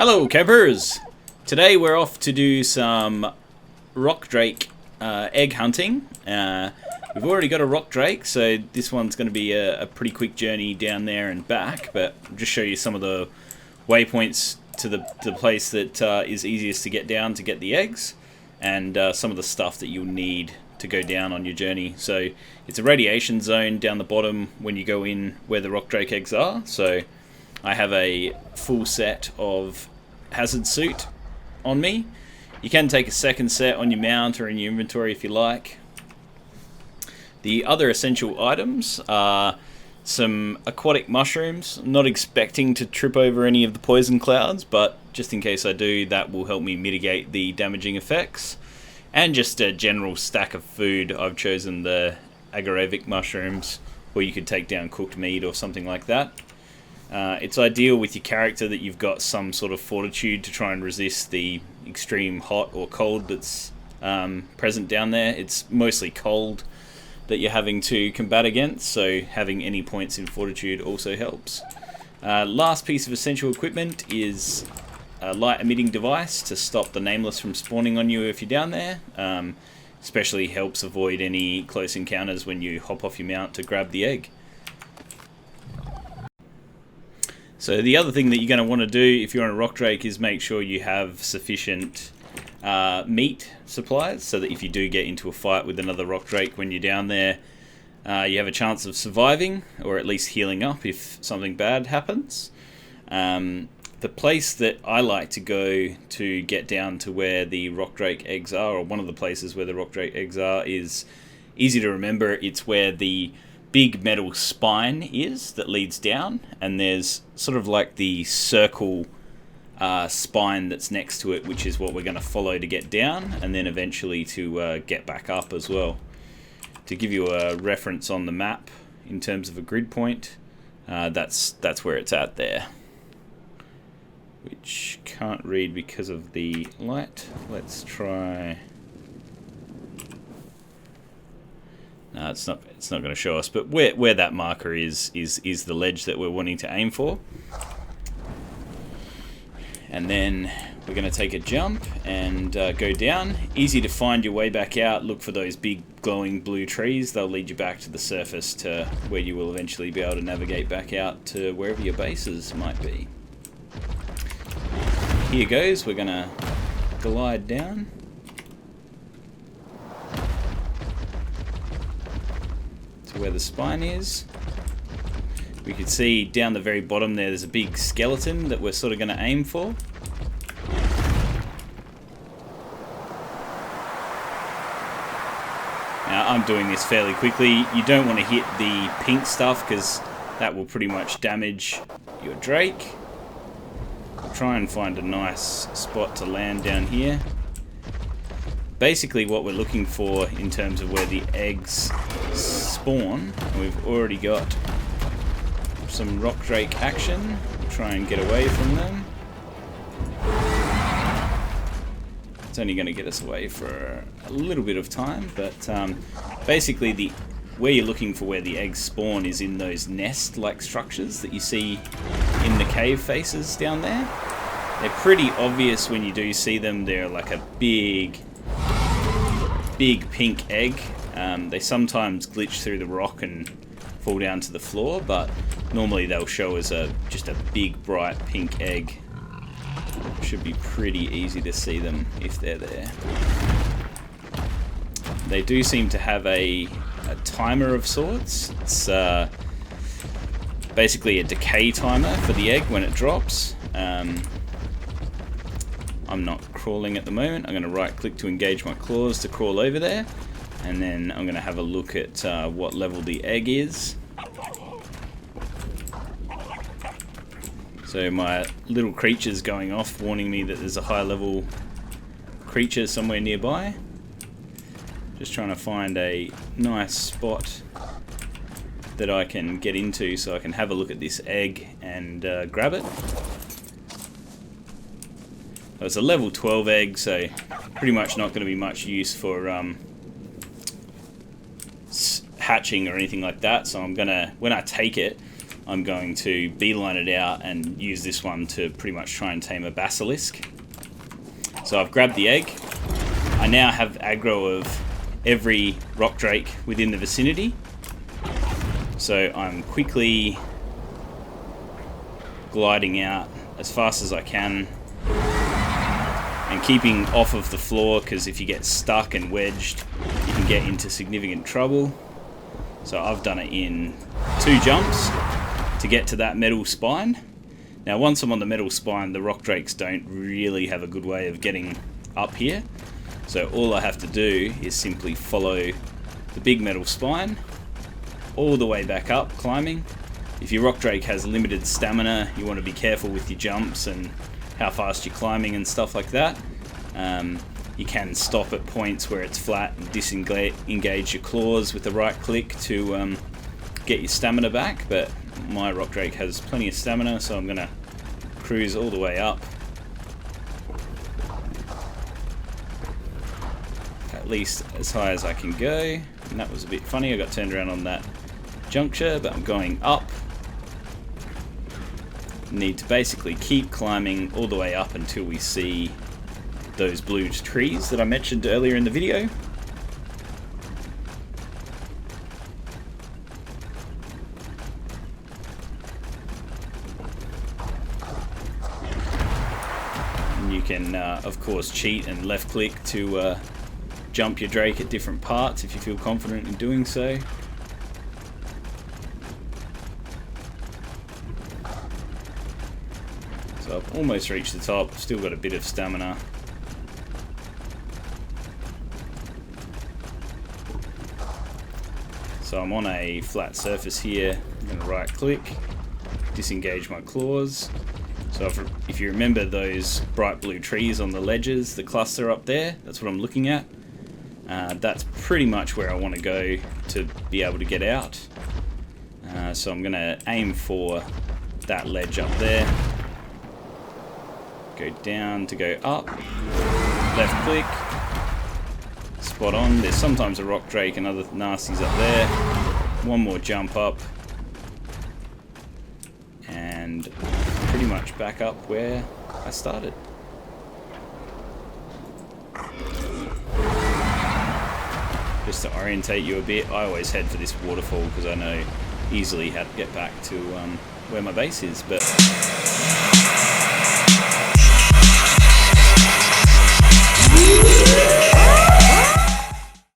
Hello campers! Today we're off to do some rock drake egg hunting. We've already got a rock drake, so this one's going to be a pretty quick journey down there and back, but I'll just show you some of the waypoints to the place that is easiest to get down to get the eggs, and some of the stuff that you'll need to go down on your journey. So it's a radiation zone down the bottom when you go in where the rock drake eggs are. So I have a full set of hazard suit on me. You can take a second set on your mount or in your inventory if you like. The other essential items are some aquatic mushrooms. I'm not expecting to trip over any of the poison clouds, but just in case I do, that will help me mitigate the damaging effects. And just a general stack of food. I've chosen the agaric mushrooms, or you could take down cooked meat or something like that. It's ideal with your character that you've got some sort of fortitude to try and resist the extreme hot or cold that's present down there. It's mostly cold that you're having to combat against, so having any points in fortitude also helps. Last piece of essential equipment is a light emitting device to stop the nameless from spawning on you if you're down there. Especially helps avoid any close encounters when you hop off your mount to grab the egg. So the other thing that you're going to want to do if you're on a rock drake is make sure you have sufficient meat supplies, so that if you do get into a fight with another rock drake when you're down there, you have a chance of surviving, or at least healing up if something bad happens. The place that I like to go to get down to where the rock drake eggs are, or one of the places where the rock drake eggs are, is easy to remember. It's where the big metal spine is that leads down, and there's sort of like the circle spine that's next to it, which is what we're going to follow to get down, and then eventually to get back up as well. To give you a reference on the map in terms of a grid point, that's where it's at there, which can't read because of the light. Let's try. No, it's not going to show us, but where that marker is the ledge that we're wanting to aim for. And then we're going to take a jump and go down. Easy to find your way back out. Look for those big glowing blue trees. They'll lead you back to the surface, to where you will eventually be able to navigate back out to wherever your bases might be. Here goes. We're going to glide down. Where the spine is. We can see down the very bottom there's a big skeleton that we're sort of going to aim for. Now I'm doing this fairly quickly. You don't want to hit the pink stuff because that will pretty much damage your drake. Try and find a nice spot to land down here. Basically what we're looking for in terms of where the eggs spawn, and we've already got some rock drake action. Try and get away from them. It's only going to get us away for a little bit of time, but basically where you're looking for where the eggs spawn is in those nest-like structures that you see in the cave faces down there. They're pretty obvious when you do see them. They're like a big pink egg. They sometimes glitch through the rock and fall down to the floor, but normally they'll show as just a big bright pink egg. Should be pretty easy to see them if they're there. They do seem to have a timer of sorts. It's basically a decay timer for the egg when it drops. I'm not crawling at the moment. I'm going to right click to engage my claws to crawl over there, and then I'm going to have a look at what level the egg is. So my little creature's going off, warning me that there's a high level creature somewhere nearby. Just trying to find a nice spot that I can get into so I can have a look at this egg and grab it. It's a level 12 egg, so pretty much not going to be much use for hatching or anything like that. So I'm gonna, when I take it, I'm going to beeline it out and use this one to pretty much try and tame a basilisk. So I've grabbed the egg. I now have aggro of every rock drake within the vicinity. So I'm quickly gliding out as fast as I can and keeping off of the floor, because if you get stuck and wedged, you can get into significant trouble. So I've done it in 2 jumps to get to that metal spine. Now once I'm on the metal spine, the rock drakes don't really have a good way of getting up here. So all I have to do is simply follow the big metal spine all the way back up, climbing. If your rock drake has limited stamina, you want to be careful with your jumps and how fast you're climbing and stuff like that. You can stop at points where it's flat and disengage your claws with the right click to get your stamina back, but my rock drake has plenty of stamina, so I'm going to cruise all the way up. At least as high as I can go. And that was a bit funny, I got turned around on that juncture, but I'm going up. Need to basically keep climbing all the way up until we see those blue trees that I mentioned earlier in the video. And you can of course cheat and left click to jump your drake at different parts if you feel confident in doing so. So I've almost reached the top, still got a bit of stamina. So I'm on a flat surface here, I'm going to right click, disengage my claws. So if you remember those bright blue trees on the ledges, the cluster up there, that's what I'm looking at. That's pretty much where I want to go to be able to get out. So I'm going to aim for that ledge up there. Go down to go up, left click, spot on. There's sometimes a rock drake and other nasties up there. One more jump up, and pretty much back up where I started. Just to orientate you a bit, I always head for this waterfall because I know easily how to get back to where my base is, but